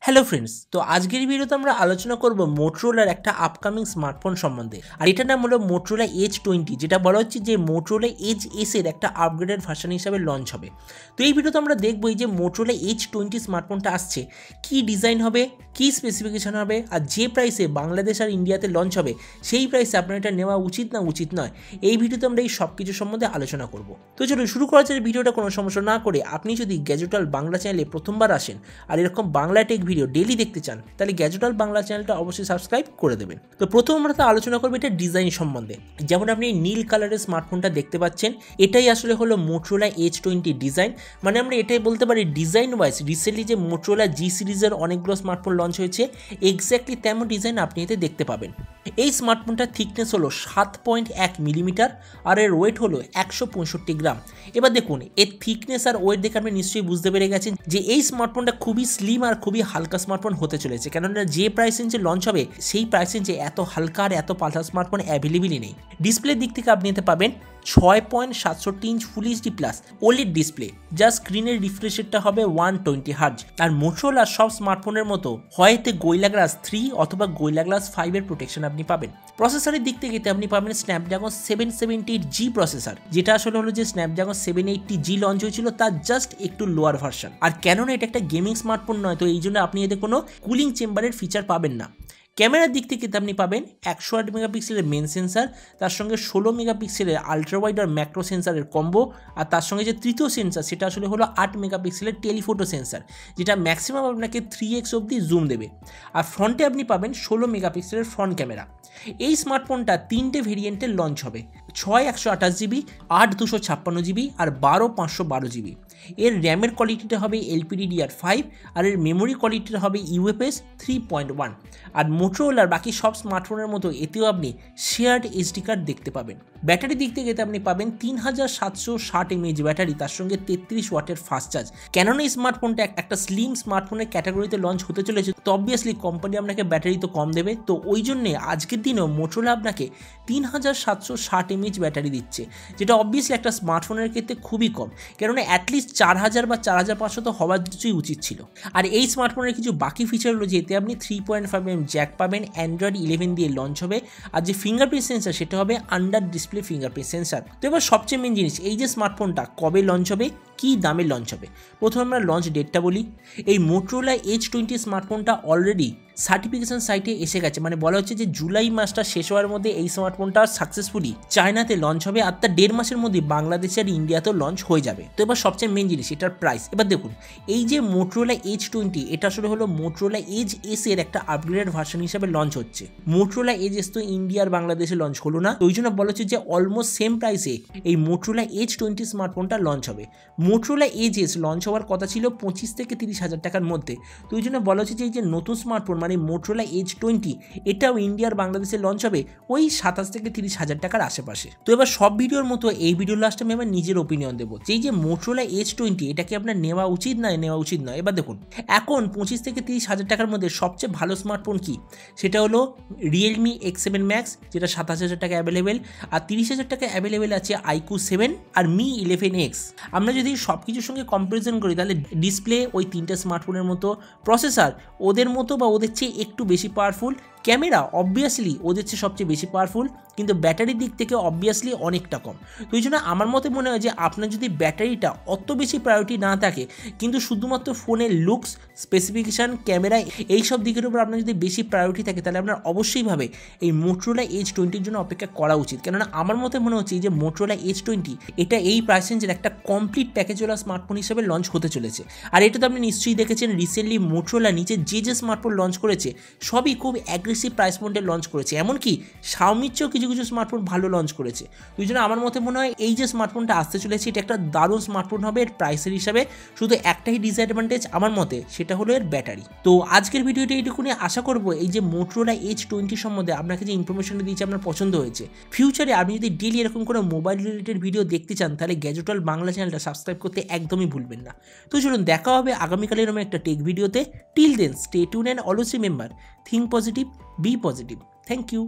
Hello friends, তো আজকের ভিডিওতে আমরা আলোচনা করব মোটরোলার একটা আপকামিং স্মার্টফোন সম্বন্ধে। আর এটার নাম হলো মোটরোলা H20, যেটা বলা হচ্ছে যে মোটরোলা এজ এস এর একটা আপগ্রেডেড ভার্সন হিসাবে লঞ্চ হবে। তো এই ভিডিওতে আমরা দেখবো এই যে মোটরোলা H20 স্মার্টফোনটা আসছে, কি ডিজাইন হবে, কি স্পেসিফিকেশন হবে, আর যে প্রাইসে বাংলাদেশ আর ইন্ডিয়াতে লঞ্চ হবে সেই প্রাইসে আপনার এটা নেওয়া উচিত না উচিত নয়, এই ভিডিওতে আমরা এই সব কিছু সম্বন্ধে আলোচনা করব। তো চলুন শুরু করা যাচ্ছে ভিডিওটা কোনো সমস্যা না করে। আপনি যদি গ্যাজেট ওয়ার্ল্ড বাংলা চ্যানেলে প্রথমবার আসেন আর এরকম বাংলা টেক ভিডিও ডেইলি দেখতে চান, তাহলে গ্যাজেট ওয়ার্ল্ড বাংলা চ্যানেলটা অবশ্যই সাবস্ক্রাইব করে দেবেন। তো প্রথম আমরা তো আলোচনা করবো এটা ডিজাইন সম্বন্ধে। যেমন আপনি নীল কালারের স্মার্টফোনটা দেখতে পাচ্ছেন, এটাই আসলে হলো মোটরোলা H20 ডিজাইন। মানে আমরা এটাই বলতে পারি ডিজাইন ওয়াইজ রিসেন্টলি যে মোটরোলা জি সিরিজের অনেকগুলো স্মার্টফোন লঞ্চ হয়েছে, এক্স্যাক্টলি তেমন ডিজাইন আপনি এতে দেখতে পাবেন। এই স্মার্টফোনটার থিকনেস হলো 7.1 মিলিমিটার আর এর ওয়েট হলো 165 গ্রাম। এবার দেখুন এর থিকনেস আর ওয়েট দেখে আপনি নিশ্চয়ই বুঝতে পেরে গেছেন যে এই স্মার্টফোনটা খুবই স্লিম আর খুবই হালকা স্মার্টফোন হতে চলেছে, কেননা যে প্রাইস রেঞ্জে লঞ্চ হবে সেই প্রাইস রেঞ্জে এত হালকা আর এত পাতলা স্মার্টফোন অ্যাভেলেবলই নেই। ডিসপ্লের দিক থেকে আপনি এতে পাবেন 6.67 inch full HD plus OLED display, যা স্ক্রিনের রিফ্রেশ রেটটা হবে 120 হার্জ। আর মোটরোলা সব স্মার্টফোনের মতো হয় এতে গোরিলা গ্লাস 3 অথবা গোরিলা গ্লাস 5 এর প্রোটেকশন আপনি পাবেন। প্রসেসরের দিক থেকে আপনি পাবেন Snapdragon 778G প্রসেসর, যেটা আসলে হলো যে Snapdragon 780G লঞ্চ হয়েছিল তার জাস্ট একটু লোয়ার ভার্সন। আর কেননা এটা একটা গেমিং স্মার্টফোন নয়, তো এই জন্য আপনি এতে কোনো কুলিং চেম্বারের ফিচার পাবেন না। ক্যামেরার দিক থেকে আপনি পাবেন 108 মেগাপিক্সেলের মেন সেন্সার, তার সঙ্গে 16 মেগাপিক্সেলের আলট্রা ওয়াইড আর ম্যাক্রো সেন্সারের কম্বো, আর তার সঙ্গে যে তৃতীয় সেন্সার সেটা আসলে হলো 8 মেগাপিক্সেলের টেলিফোটো সেন্সার, যেটা ম্যাক্সিমাম আপনাকে 3x অবধি জুম দেবে। আর ফ্রন্টে আপনি পাবেন 16 মেগাপিক্সেলের ফ্রন্ট ক্যামেরা। এই স্মার্টফোনটা 3টে ভেরিয়েন্টে লঞ্চ হবে, 6/128GB, 8/256GB আর 12/512GB। এর র্যামের কোয়ালিটিটা হবে LPDDR5 আর এর মেমোরি কোয়ালিটিটা হবে UFS 3.1। আর মোটরোলার বাকি সব স্মার্টফোনের মতো এতেও আপনি শেয়ার্ড SD কার্ড দেখতে পাবেন। ব্যাটারি দিক থেকে আপনি পাবেন 3760 mAh ব্যাটারি, তার সঙ্গে 33 ওয়াটের ফাস্ট চার্জ। কেননা এই স্মার্টফোনটা একটা স্লিম স্মার্টফোনের ক্যাটাগরিতে লঞ্চ হতে চলেছে, তো অবভিয়াসলি কোম্পানি আপনাকে ব্যাটারি তো কম দেবে। তো ওই জন্যে আজকের দিনেও মোটরোলা আপনাকে 3760 mAh ব্যাটারি দিচ্ছে, যেটা অবভিয়াসলি একটা স্মার্টফোনের ক্ষেত্রে খুবই কম, কেননা অ্যাটলিস্ট 4000 বা 4500 তো হওয়ার কিছুই উচিত ছিল। আর এই স্মার্টফোনের কিছু বাকি ফিচার হলো যে এতে আপনি 3.5mm জ্যাক পাবেন, অ্যান্ড্রয়েড 11 দিয়ে লঞ্চ হবে, আর যে ফিঙ্গারপ্রিন্ট সেন্সার সেটা হবে আন্ডার ডিসপ্লে ফিঙ্গারপ্রিন্ট সেন্সার। তো এবার সবচেয়ে মেন জিনিস, এই যে স্মার্টফোনটা কবে লঞ্চ হবে, কি দামে লঞ্চ হবে। প্রথমে আমরা লঞ্চ ডেটটা বলি। এই মোটরোলা H20 স্মার্টফোনটা অলরেডি সার্টিফিকেশন সাইটে এসে গেছে, মানে বলা হচ্ছে যে জুলাই মাসটা শেষ হওয়ার মধ্যে এই স্মার্টফোনটা সাকসেসফুলি চায়নাতে লঞ্চ হবে, আর তার 1.5 মাসের মধ্যে বাংলাদেশ আর ইন্ডিয়াতেও লঞ্চ হয়ে যাবে। তো এবার সবচেয়ে মেন জিনিস এটার প্রাইস। এবার দেখুন এই যে মোটরোলা H20 এটা আসলে হলো মোটরোলা এজ এস এর একটা আপগ্রেডেড ভার্সন হিসেবে লঞ্চ হচ্ছে। মোটরোলা এজ এস তো ইন্ডিয়া আর বাংলাদেশে লঞ্চ হলো না, তো ওই জন্য বলা হচ্ছে যে অলমোস্ট সেম প্রাইসে এই মোটরোলা H20 স্মার্টফোনটা লঞ্চ হবে। মোটরোলা এজ এস লঞ্চ হওয়ার কথা ছিল 25 থেকে 30 হাজার টাকার মধ্যে, তো ওই জন্য বলা হচ্ছে যে এই যে নতুন স্মার্টফোন মানে মোটরোলা H20 এটাও ইন্ডিয়ার বাংলাদেশে লঞ্চ হবে ওই 27 থেকে 30 হাজার টাকার আশেপাশে। তো এবার সব ভিডিওর মতো এই ভিডিওর লাস্টে আমি আমার নিজের ওপিনিয়ন দেবো যে এই যে মোটরোলা H20 এটাকে আপনার নেওয়া উচিত নয় নেওয়া উচিত নয়। এবার দেখুন এখন 25 থেকে 30 হাজার টাকার মধ্যে সবচেয়ে ভালো স্মার্টফোন কি, সেটা হলো Realme X7 Max, যেটা 27,000 টাকা অ্যাভেলেবেল, আর 30,000 টাকা অ্যাভেলেবেল আছে iQOO 7 আর Mi 11X। আমরা যদি সব কিছুর সঙ্গে কম্পারিজন করি তাহলে ডিসপ্লে ওই 3টে স্মার্টফোনের মতো, প্রসেসর ওদের মতো বা ওদের চেয়ে একটু বেশি পাওয়ারফুল, ক্যামেরা অবভিয়াসলি ওদের চেয়ে সবচেয়ে বেশি পাওয়ারফুল, কিন্তু ব্যাটারির দিক থেকে অবভিয়াসলি অনেকটা কম। তো এই জন্য আমার মতে মনে হয় যে আপনার যদি ব্যাটারিটা অত বেশি প্রায়োরিটি না থাকে, কিন্তু শুধুমাত্র ফোনের লুকস, স্পেসিফিকেশান, ক্যামেরা এইসব দিকের উপর আপনার যদি বেশি প্রায়োরিটি থাকে, তাহলে আপনার অবশ্যইভাবে এই মোটরোলা H20 জন্য অপেক্ষা করা উচিত। কেননা আমার মতে মনে হচ্ছে যে মোটরোলা H20 এটা এই প্রাইস রেঞ্জের একটা কমপ্লিট প্যাকেজওয়ালা স্মার্টফোন হিসেবে লঞ্চ হতে চলেছে। আর এটা তো আপনি নিশ্চয়ই দেখেছেন রিসেন্টলি মোটরোলা নিচে যে স্মার্টফোন লঞ্চ করেছে সবই খুব অ্যাগ্রেসিভ প্রাইস পয়েন্টে লঞ্চ করেছে, এমনকি শাওমির চেয়েও কিছু কিছু স্মার্টফোন ভালো লঞ্চ করেছে। ওই জন্য আমার মতে মনে হয় এই যে স্মার্টফোনটা আসতে চলেছে এটা একটা দারুণ স্মার্টফোন হবে এর প্রাইসের হিসাবে। শুধু একটাই ডিসঅ্যাডভান্টেজ আমার মতে, সেটা হলো এর ব্যাটারি। তো আজকের ভিডিওটা এইটুকুনি, আশা করবো এই যে মোটরোলা H20 সম্বন্ধে আপনাকে যে ইনফরমেশনটা দিয়েছি আপনার পছন্দ হয়েছে। ফিউচারে আপনি যদি ডেলি এরকম কোনো মোবাইল রিলেটেড ভিডিও দেখতে চান, তাহলে গ্যাজেট ওয়ার্ল্ড বাংলা চ্যানেলটা সাবস্ক্রাইব করতে একদমই ভুলবেন না। তো চলুন দেখা হবে আগামীকাল এরকম একটা টেক ভিডিওতে। Till then stay tune and always remember, think positive, be positive. Thank you.